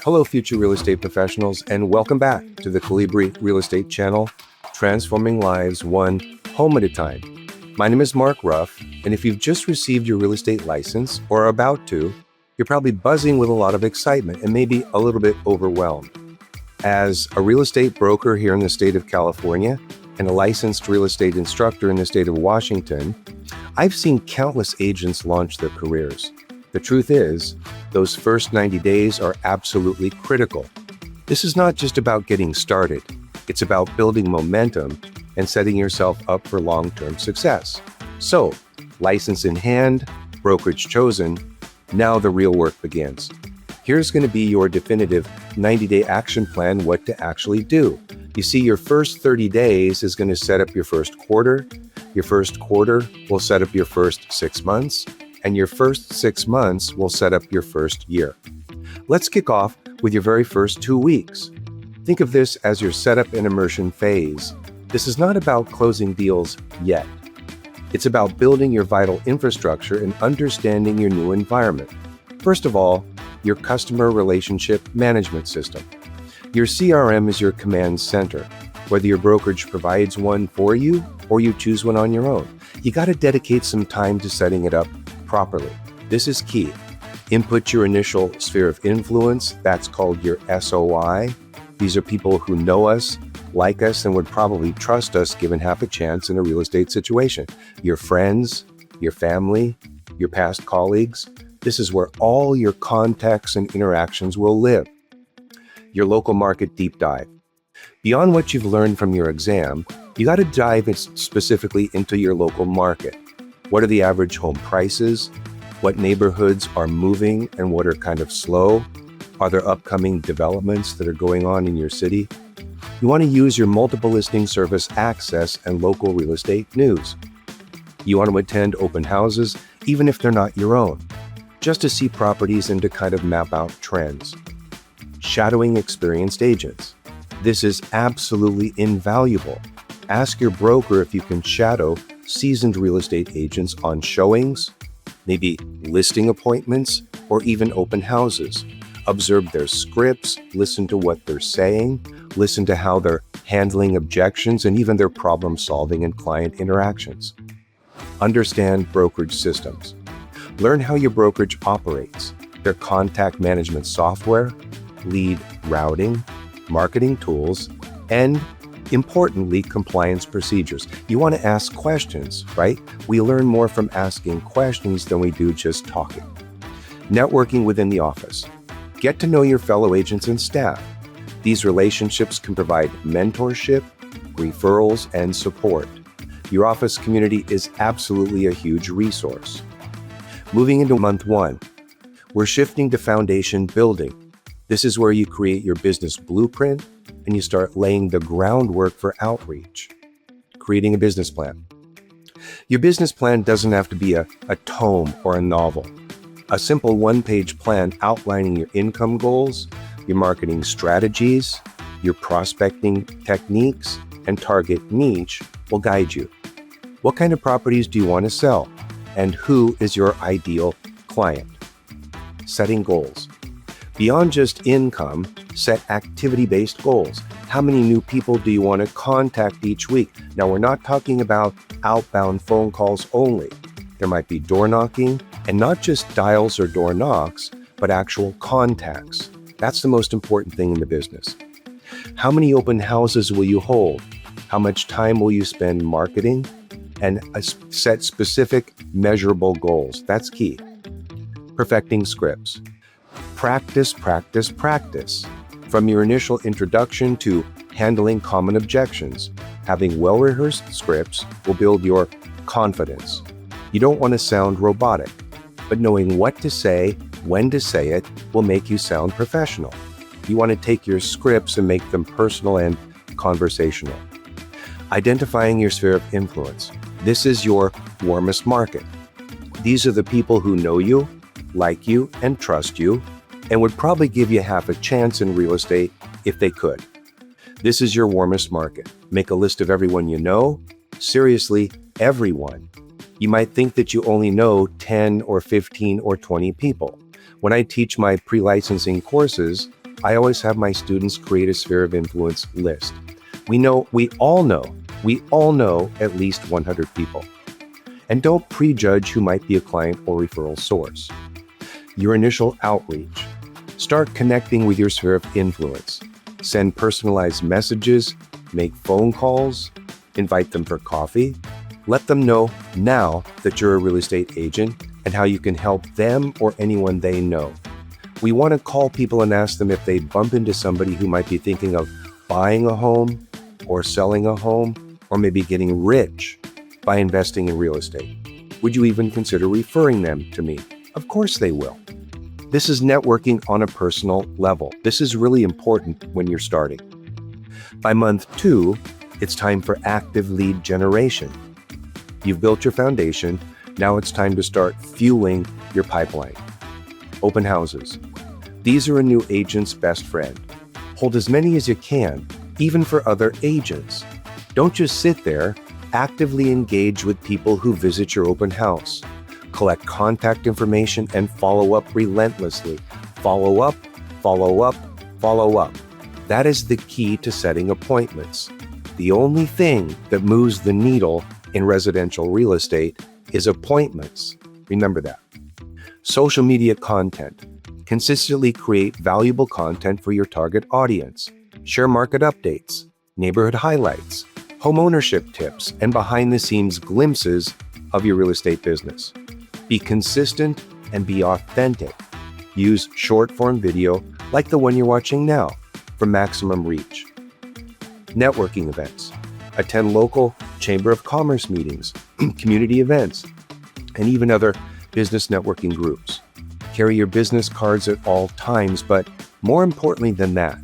Hello, future real estate professionals, and welcome back to the Colibri Real Estate channel, transforming lives one home at a time. My name is Mark Ruff, and if you've just received your real estate license or are about to, you're probably buzzing with a lot of excitement and maybe a little bit overwhelmed. As a real estate broker here in the state of California and a licensed real estate instructor in the state of Washington, I've seen countless agents launch their careers. The truth is, those first 90 days are absolutely critical. This is not just about getting started. It's about building momentum and setting yourself up for long-term success. So, license in hand, brokerage chosen, now the real work begins. Here's going to be your definitive 90-day action plan, what to actually do. You see, your first 30 days is going to set up your first quarter. Your first quarter will set up your first 6 months. And your first 6 months will set up your first year. Let's kick off with your very first 2 weeks. Think of this as your setup and immersion phase. This is not about closing deals yet. It's about building your vital infrastructure and understanding your new environment. First of all, your customer relationship management system. Your CRM is your command center. Whether your brokerage provides one for you or you choose one on your own, you got to dedicate some time to setting it up properly. This is key. Input your initial sphere of influence. That's called your SOI. These are people who know us, like us, and would probably trust us given half a chance in a real estate situation. Your friends, your family, your past colleagues. This is where all your contacts and interactions will live. Your local market deep dive. Beyond what you've learned from your exam, you got to dive specifically into your local market. What are the average home prices? What neighborhoods are moving and what are kind of slow? Are there upcoming developments that are going on in your city? You want to use your multiple listing service access and local real estate news. You want to attend open houses, even if they're not your own, just to see properties and to kind of map out trends. Shadowing experienced agents. This is absolutely invaluable. Ask your broker if you can shadow seasoned real estate agents on showings, maybe listing appointments, or even open houses. Observe their scripts, listen to what they're saying, listen to how they're handling objections, and even their problem solving and client interactions. Understand brokerage systems. Learn how your brokerage operates, their contact management software, lead routing, marketing tools, and importantly, compliance procedures. You want to ask questions, right? We learn more from asking questions than we do just talking. Networking within the office. Get to know your fellow agents and staff. These relationships can provide mentorship, referrals, and support. Your office community is absolutely a huge resource. Moving into month 1, we're shifting to foundation building. This is where you create your business blueprint and you start laying the groundwork for outreach. Creating a business plan. Your business plan doesn't have to be a tome or a novel. A simple one-page plan outlining your income goals, your marketing strategies, your prospecting techniques, and target niche will guide you. What kind of properties do you want to sell? And who is your ideal client? Setting goals. Beyond just income, set activity-based goals. How many new people do you want to contact each week? Now, we're not talking about outbound phone calls only. There might be door knocking, and not just dials or door knocks, but actual contacts. That's the most important thing in the business. How many open houses will you hold? How much time will you spend marketing? And set specific, measurable goals. That's key. Perfecting scripts. Practice, practice, practice. From your initial introduction to handling common objections, having well-rehearsed scripts will build your confidence. You don't want to sound robotic, but knowing what to say, when to say it, will make you sound professional. You want to take your scripts and make them personal and conversational. Identifying your sphere of influence. This is your warmest market. These are the people who know you, like you, and trust you, and would probably give you half a chance in real estate if they could. This is your warmest market. Make a list of everyone you know. Seriously, everyone. You might think that you only know 10 or 15 or 20 people. When I teach my pre-licensing courses, I always have my students create a sphere of influence list. We all know at least 100 people. And don't prejudge who might be a client or referral source. Your initial outreach. Start connecting with your sphere of influence. Send personalized messages, make phone calls, invite them for coffee. Let them know now that you're a real estate agent and how you can help them or anyone they know. We want to call people and ask them if they bump into somebody who might be thinking of buying a home or selling a home or maybe getting rich by investing in real estate. Would you even consider referring them to me? Of course they will. This is networking on a personal level. This is really important when you're starting. By month 2, it's time for active lead generation. You've built your foundation. Now it's time to start fueling your pipeline. Open houses. These are a new agent's best friend. Hold as many as you can, even for other agents. Don't just sit there. Actively engage with people who visit your open house. Collect contact information and follow up relentlessly. Follow up, follow up, follow up. That is the key to setting appointments. The only thing that moves the needle in residential real estate is appointments. Remember that. Social media content. Consistently create valuable content for your target audience. Share market updates, neighborhood highlights, home ownership tips, and behind-the-scenes glimpses of your real estate business. Be consistent and be authentic. Use short-form video like the one you're watching now for maximum reach. Networking events. Attend local Chamber of Commerce meetings, community events, and even other business networking groups. Carry your business cards at all times, but more importantly than that,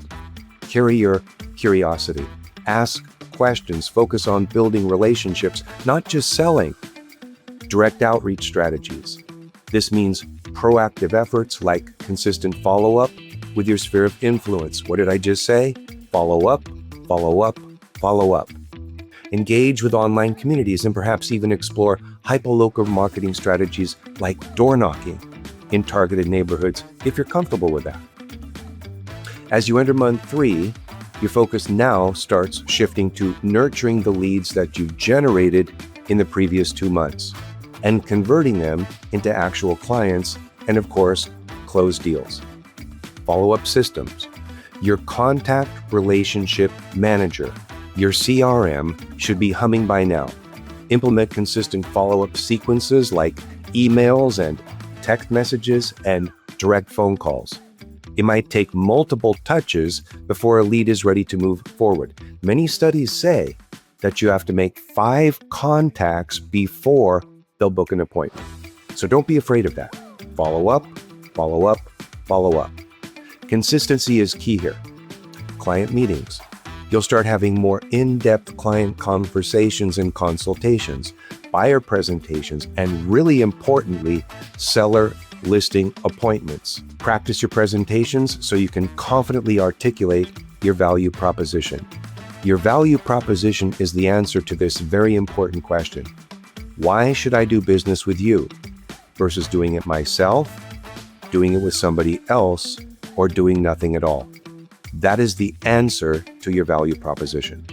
carry your curiosity. Ask questions, focus on building relationships, not just selling. Direct outreach strategies. This means proactive efforts like consistent follow-up with your sphere of influence. What did I just say? Follow up, follow up, follow up. Engage with online communities and perhaps even explore hyperlocal marketing strategies like door knocking in targeted neighborhoods if you're comfortable with that. As you enter month 3, your focus now starts shifting to nurturing the leads that you've generated in the previous 2 months and converting them into actual clients and, of course, close deals. Follow-up systems. Your contact relationship manager, your CRM, should be humming by now. Implement consistent follow-up sequences like emails and text messages and direct phone calls. It might take multiple touches before a lead is ready to move forward. Many studies say that you have to make 5 contacts before they'll book an appointment. So don't be afraid of that. Follow up, follow up, follow up. Consistency is key here. Client meetings. You'll start having more in-depth client conversations and consultations, buyer presentations, and really importantly, seller listing appointments. Practice your presentations so you can confidently articulate your value proposition. Your value proposition is the answer to this very important question. Why should I do business with you versus doing it myself, doing it with somebody else, or doing nothing at all? That is the answer to your value proposition.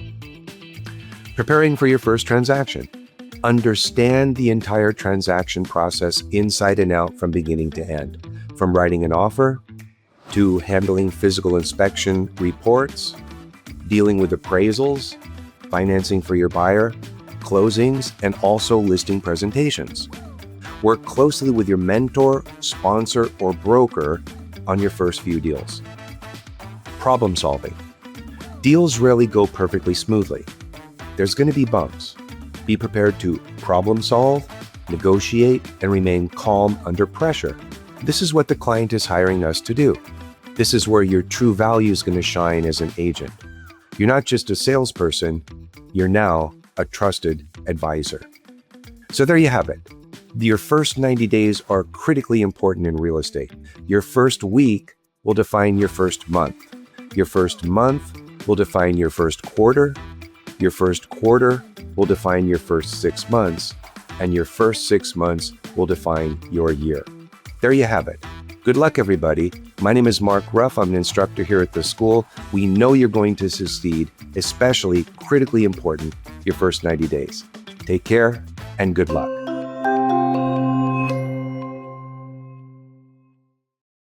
Preparing for your first transaction. Understand the entire transaction process inside and out from beginning to end, from writing an offer to handling physical inspection reports, dealing with appraisals, financing for your buyer, closings, and also listing presentations. Work closely with your mentor, sponsor, or broker on your first few deals. Problem solving. Deals rarely go perfectly smoothly. There's going to be bumps. Be prepared to problem solve, negotiate, and remain calm under pressure. This is what the client is hiring us to do. This is where your true value is going to shine as an agent. You're not just a salesperson, you're now a trusted advisor. So there you have it. Your first 90 days are critically important in real estate. Your first week will define your first month. Your first month will define your first quarter. Your first quarter will define your first 6 months, and your first 6 months will define your year. There you have it. Good luck, everybody. My name is Mark Ruff. I'm an instructor here at the school. We know you're going to succeed, especially critically important, your first 90 days. Take care and good luck.